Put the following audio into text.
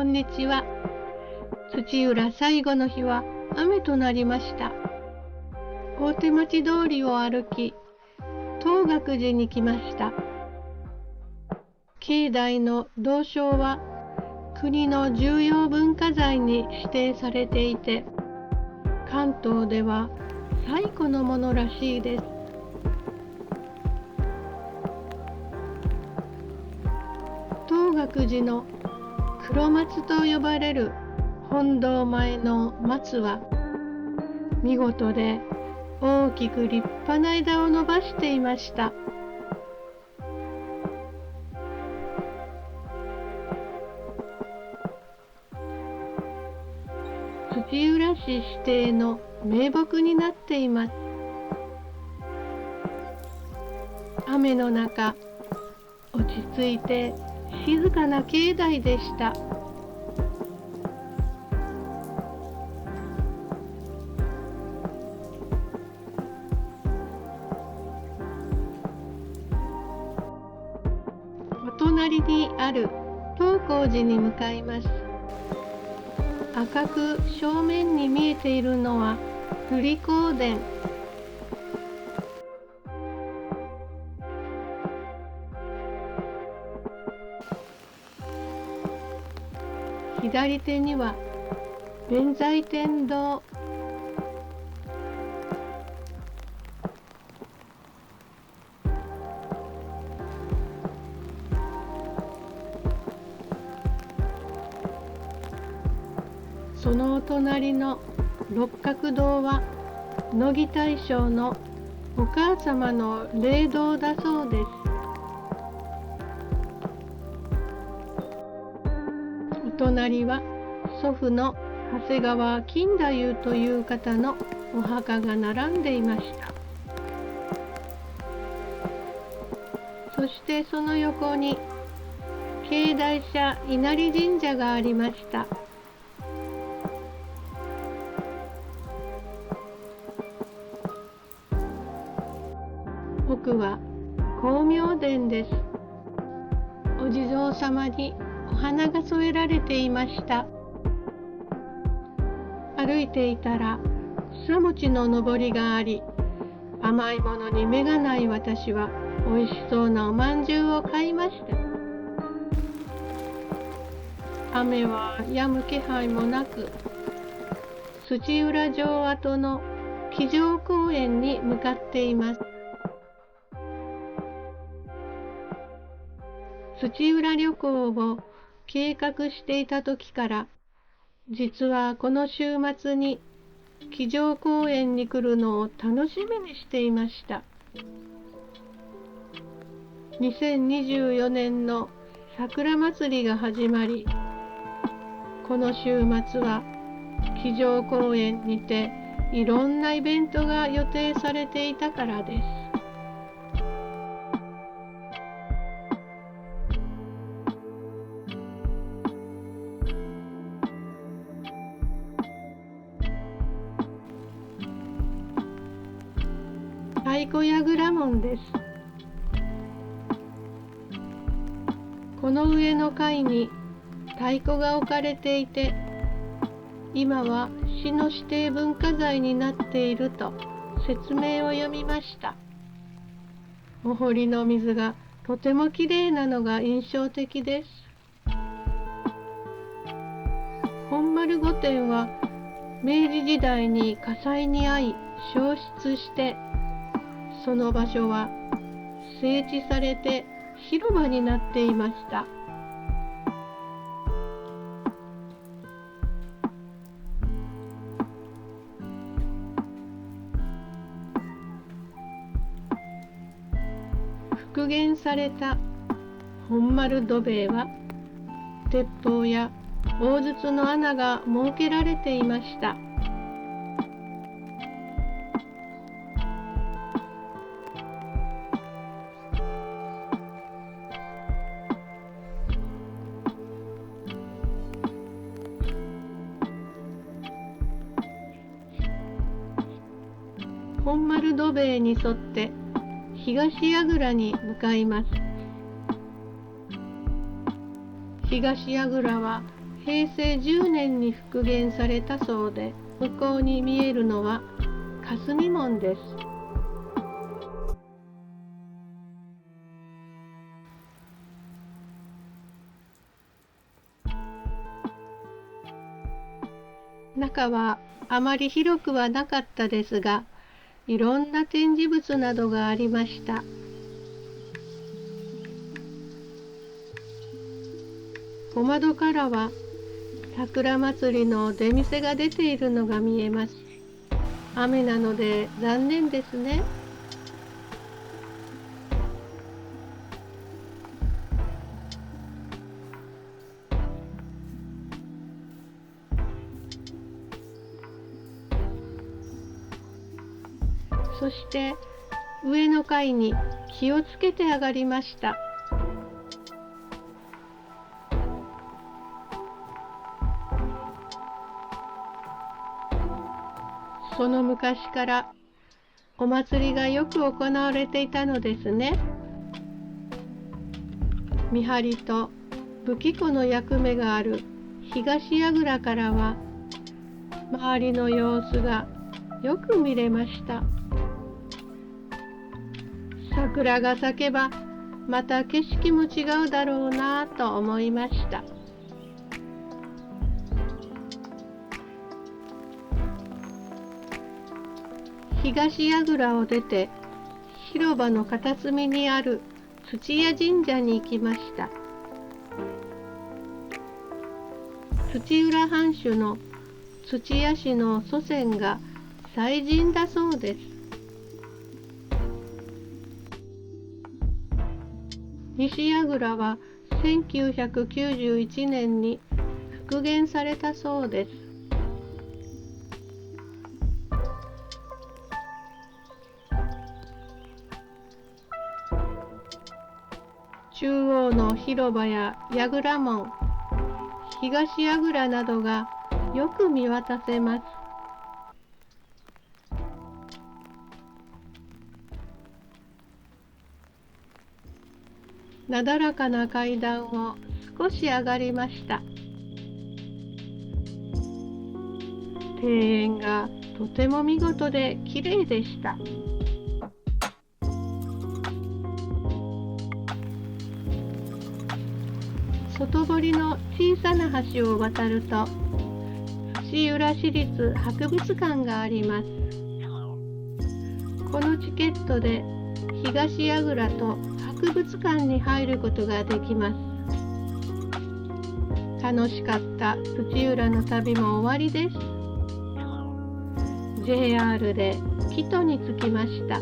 こんにちは。土浦最後の日は雨となりました。大手町通りを歩き、東岳寺に来ました。境内の銅鐘は国の重要文化財に指定されていて、関東では最古のものらしいです。東岳寺の黒松と呼ばれる本堂前の松は見事で大きく立派な枝を伸ばしていました。土浦市指定の名木になっています。雨の中、落ち着いて静かな境内でした。お隣にある東光寺に向かいます。赤く正面に見えているのは瑠璃光殿。左手には弁財天堂。そのお隣の六角堂は乃木大将のお母様の霊堂だそうです。お隣は祖父の長谷川金太夫という方のお墓が並んでいました。そしてその横に境内社稲荷神社がありました。奥は光明殿です。お地蔵様にお花が添えられていました。歩いていたら草餅ののぼりがあり、甘いものに目がない私はおいしそうなおまんじゅうを買いました。雨は止む気配もなく、土浦城跡の騎乗公園に向かっています。土浦旅行を計画していた時から、実はこの週末に騎乗公園に来るのを楽しみにしていました。2024年の桜祭りが始まり、この週末は騎乗公園にていろんなイベントが予定されていたからです。太鼓櫓門です。この上の階に太鼓が置かれていて、今は市の指定文化財になっていると説明を読みました。お堀の水がとてもきれいなのが印象的です。本丸御殿は明治時代に火災に遭い焼失して、その場所は整地されて広場になっていました。復元された本丸土塀は鉄砲や大筒の穴が設けられていました。本丸土塀に沿って東櫓に向かいます。東櫓は平成10年に復元されたそうで、向こうに見えるのは霞門です。中はあまり広くはなかったですが、いろんな展示物などがありました。小窓からは桜祭りの出店が出ているのが見えます。雨なので残念ですね。そして上の階に気をつけて上がりました。その昔からお祭りがよく行われていたのですね。見張りと武器庫の役目がある東櫓からは周りの様子がよく見れました。桜が咲けばまた景色も違うだろうなと思いました。東櫓を出て広場の片隅にある土屋神社に行きました。土浦藩主の土屋氏の祖先が祭神だそうです。西櫓は1991年に復元されたそうです。中央の広場や櫓門、東櫓などがよく見渡せます。なだらかな階段を少し上がりました。庭園がとても見事できれいでした。外堀の小さな橋を渡ると土浦市立博物館があります。このチケットで東櫓と博物館に入ることができます。楽しかった土浦の旅も終わりです。JR で木戸に着きました。